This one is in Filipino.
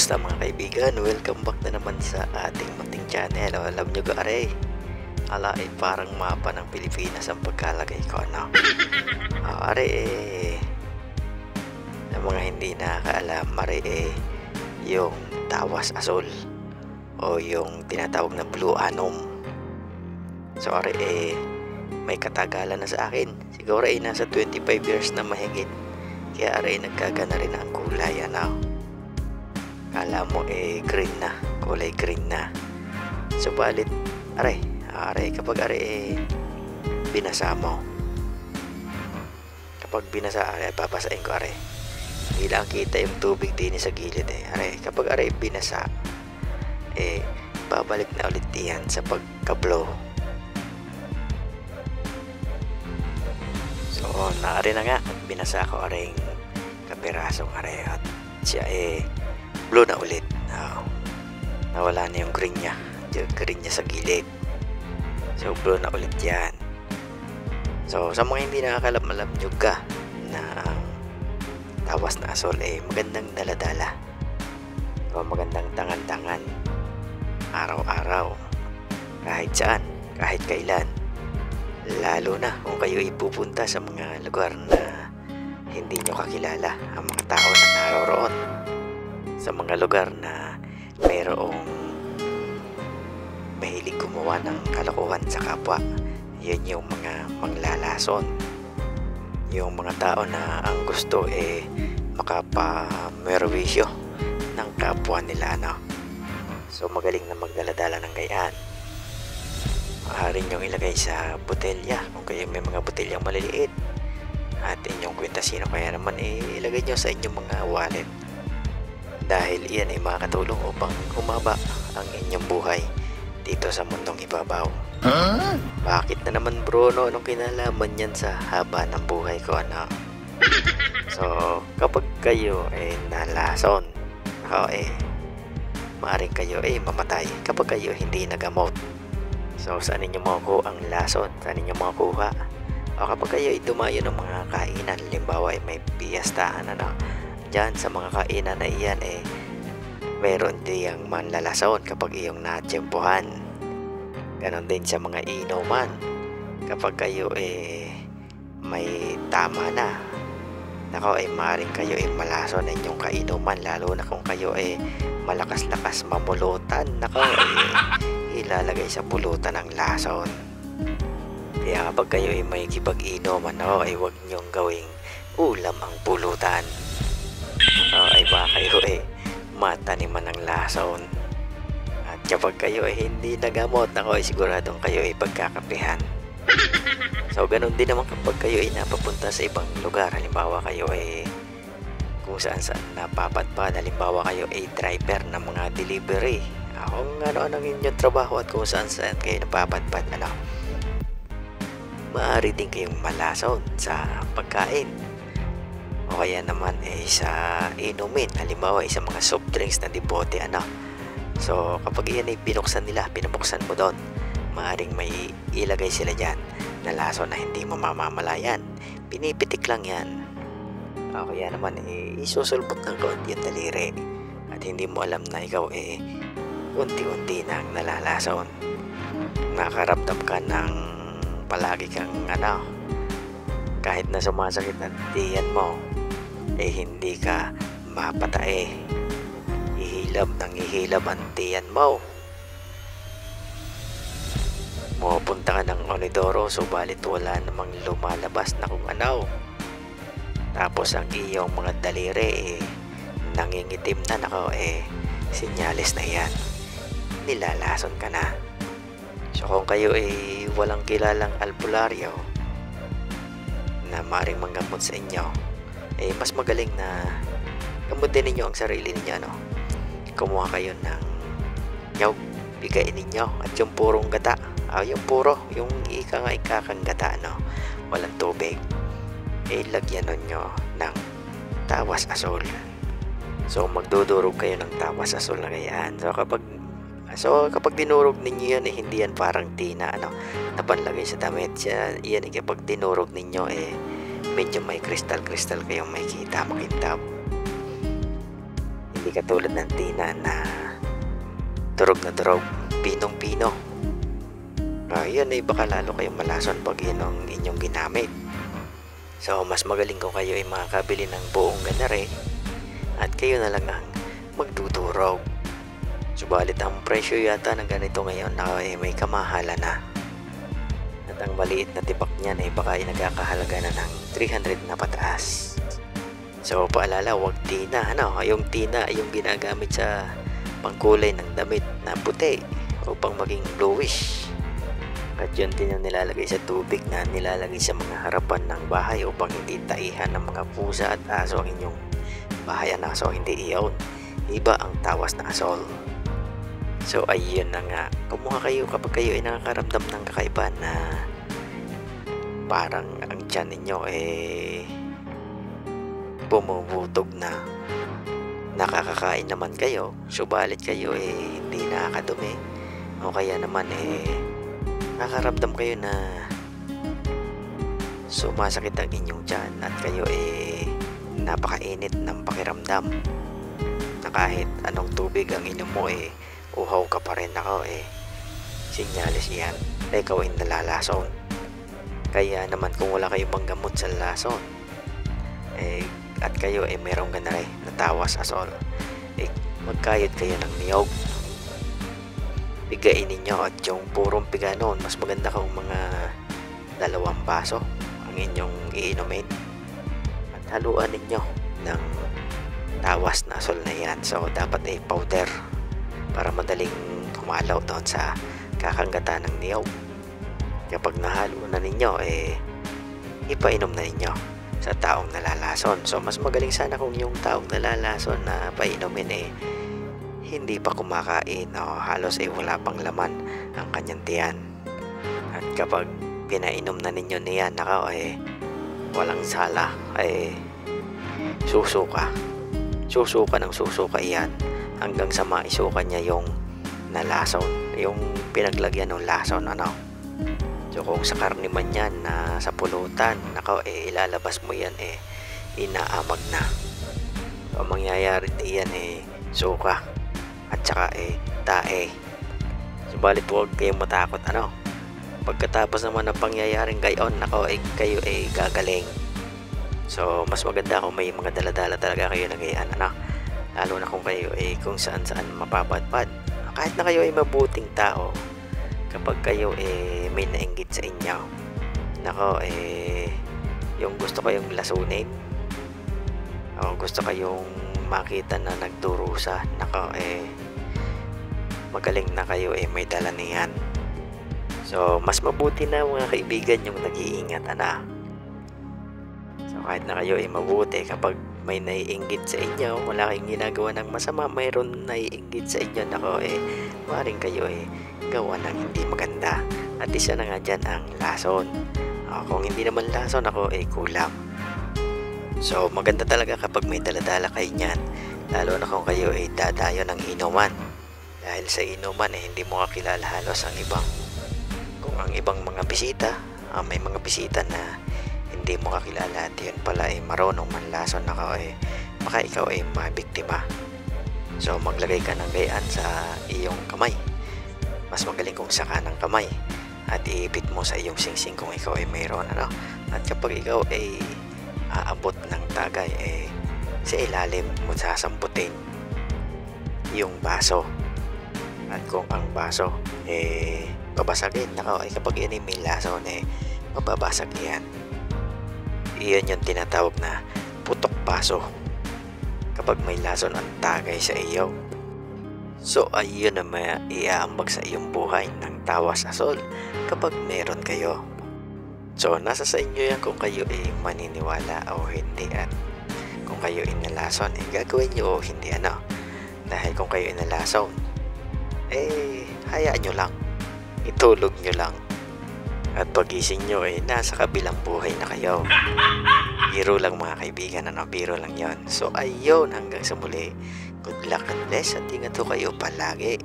Kamusta mga kaibigan? Welcome back na naman sa ating munting channel. Alam nyo ga aray, parang mapa ng Pilipinas ang pagkalagay ko, no? Aray ng mga hindi nakakaalam, aray yung tawas asul o yung tinatawag na blue anom. So aray may katagalan na sa akin. Siguro nasa 25 years na mahigit. Kaya aray nagkagana rin ang kulay, ano? Kala mo green na, kulay green na. Subalit aray kapag binasa mo, kapag binasa papasain ko hindi lang kita yung tubig din sa gilid kapag binasa babalik na ulit yan sa pagka-blow. So na nga binasa ko kapirasong at siya blue na ulit. Nawala na yung green niya sa gilid. So blue na ulit yan. So sa mga hindi nakakalam-alam nyo ka na ang tawas na asol magandang daladala o magandang tangan-tangan araw-araw, kahit saan, kahit kailan, lalo na kung kayo ipupunta sa mga lugar na hindi nyo kakilala ang mga tao na naroroon, sa mga lugar na mayroong mahilig gumawa ng kalokohan sa kapwa. Yan yung mga manglalason, yung mga tao na ang gusto makapamerwisyo ng kapwa nila, no? So magaling na magdaladala ng gayaan. Maaari nyong ilagay sa botelya kung kayo may mga botelyang maliliit, at inyong kwintasino kaya naman ilagay nyo sa inyong mga wallet, dahil iyan ay makakatulong upang humaba ang inyong buhay dito sa mundong ibabaw. Bakit na naman bro, no? Anong kinalaman yan sa haba ng buhay ko, ano? So kapag kayo nalason, maaaring kayo mamatay kapag kayo hindi nagamot. So saan ninyo makukuha ang lason? Saan ninyo makukuha? O kapag kayo dumayo ng mga kainan, halimbawa may piyastahan, ano? Diyan sa mga kainan na iyan meron diyang manlalason kapag iyong natsyempohan. Ganon din sa mga inuman, kapag kayo may tama na, maaaring kayo malason ng inyong kainuman, lalo na kung kayo malakas-lakas mamulutan, ilalagay sa pulutan ng lason. Kaya kapag kayo may kipag-inuman, huwag nyong gawing ulam ang pulutan. Baka kayo mataniman ng lason. At kapag kayo hindi nagamot, siguradong kayo pagkakapihan. So ganun din naman kapag kayo napapunta sa ibang lugar. Halimbawa kayo kung saan napapadpad. Halimbawa kayo driver ng mga delivery. Kung ano-ano ang inyong trabaho at kung saan kayo napapadpad, maaari din kayong malason sa pagkain, o kaya naman sa inumin, halimbawa sa mga soft drinks na dibote, ano? So kapag iyan binuksan nila, pinabuksan mo doon, maaring may ilagay sila dyan na lason na hindi mo mamamalayan. Pinipitik lang yan, o kaya naman isusulpot ng kaunti ang daliri, at hindi mo alam na ikaw unti-unti nang nalalason. Nakaramdam ka ng palagi kang kahit na sumasakit ang tiyan mo, hindi ka mapatae. Ihilab ang tiyan mo. Pupunta ka ng onidoro, subalit wala namang lumalabas na kung ano. Tapos ang iyong mga daliri nangingitim na, sinyalis na yan, nilalason ka na. So kung kayo walang kilalang albularyo na maaaring manggamot sa inyo, mas magaling na gamutin ninyo ang sarili ninyo, no? Kumuha kayo ng nyog, bigayin ninyo, at yung purong gata, yung ikakang gata, no? Walang tubig, lagyan ninyo ng tawas asul. So magdudurog kayo ng tawas asul na gayaan. So kapag dinurog ninyo yan, hindi yan parang tina, na panlagay sa damit. Yan kapag dinurog ninyo, medyo may kristal kayong makita, makintab. Hindi katulad ng tina na durog na durog, pinong-pino. Yan ay baka lalo kayong malason pag yun ang inyong ginamit. So mas magaling kung kayo ay makakabili ng buong ganare at kayo na lang ang magdudurog. Subalit ang presyo yata ng ganito ngayon na may kamahalan na. At ang maliit na tibak niyan ay baka ay nagkakahalaga na ng 300 na pataas. So paalala, huwag tina. Yung tina ay yung ginagamit sa pangkulay ng damit na puti upang maging bluish. At yun din yung nilalagay sa tubig na nilalagay sa mga harapan ng bahay upang hindi taihan ng mga pusa at aso ang inyong bahayan. So hindi iyon. Iba ang tawas na asol. So ayun na nga, kumuha kayo kapag kayo ay nakakaramdam ng kakaiba na parang ang tiyan ninyo bumubutog na. Nakakakain naman kayo, subalit kayo hindi nakakadumi, o kaya naman nakaramdam kayo na sumasakit ang inyong tiyan at kayo napakainit ng pakiramdam na kahit anong tubig ang inom mo uhaw ka pa rin. Sinyalis yan na ikaw ay nalalason. Kaya naman kung wala kayong panggamot sa lason at kayo mayroong ganare na tawas asol, magkayod kayo ng niyog. Bigain ninyo at yung purong piga noon, mas maganda kung mga 2 baso ang inyong iinumin at haluan ninyo ng tawas na asol na yan. So dapat powder para madaling humalaw doon sa kakanggatan ng niyog. Kapag nahalo na ninyo ipainom na ninyo sa taong nalalason. So mas magaling sana kung yung taong nalalason na painumin hindi pa kumakain o halos wala pang laman ang kanyang tiyan. At kapag pinainom na ninyo niyan, walang sala, susuka ng susuka iyan hanggang sa maisuka niya yung nalason, yung pinaglagyan ng lason. So kung sa karne man yan na sa pulutan, ilalabas mo yan inaamag na. So ang mangyayari diyan suka at saka tae. Subalit huwag kayong matakot. Pagkatapos naman ng pangyayaring gayon, kayo gagaling. So mas maganda kung may mga daladala talaga kayo na gayan, lalo na kung kayo kung saan mapapadpad. Kahit na kayo mabuting tao, kapag kayo may nainggit sa inyo, yung gusto kayong lasunin o gusto kayong makita na nagdurusa, magaling na kayo may dala niyan. So mas mabuti na mga kaibigan yung nag-iingat. So kahit na kayo mabuti, kapag may naiinggit sa inyo, wala kayong ginagawa ng masama, mayroon naiinggit sa inyo, maaaring kayo gawa ng hindi maganda. At isa na nga dyan ang lason. Kung hindi naman lason, kulam. So maganda talaga kapag may daladala kayo niyan, lalo na kung kayo dadayo ng inuman. Dahil sa inuman hindi mo kakilala halos ang ibang, kung ang ibang mga bisita, may mga bisita na hindi mo kakilala at yun pala marunong manlason, baka ikaw mabiktima. So maglagay ka ng gayaan sa iyong kamay, mas magaling kung sa kanang kamay, at iipit mo sa iyong singsing kung ikaw mayroon. At kapag ikaw aabot ng tagay, sa ilalim mo sasamputin yung baso. At kung ang baso babasagin, kapag yun may lason, mababasag yan. Iyon yung tinatawag na putok baso kapag may lason ang tagay sa iyo. So ayun na iaambag sa iyong buhay ng tawas asol kapag meron kayo. So nasa sa inyo yan kung kayo maniniwala o hindi, at kung kayo inalason gagawin nyo o hindi. Dahil kung kayo inalason, hayaan nyo lang, itulog nyo lang, at pagising nyo nasa kabilang buhay na kayo. Biro lang mga kaibigan, biro lang yon. So ayun, hanggang sa muli, good luck and bless, at ingat kayo palagi.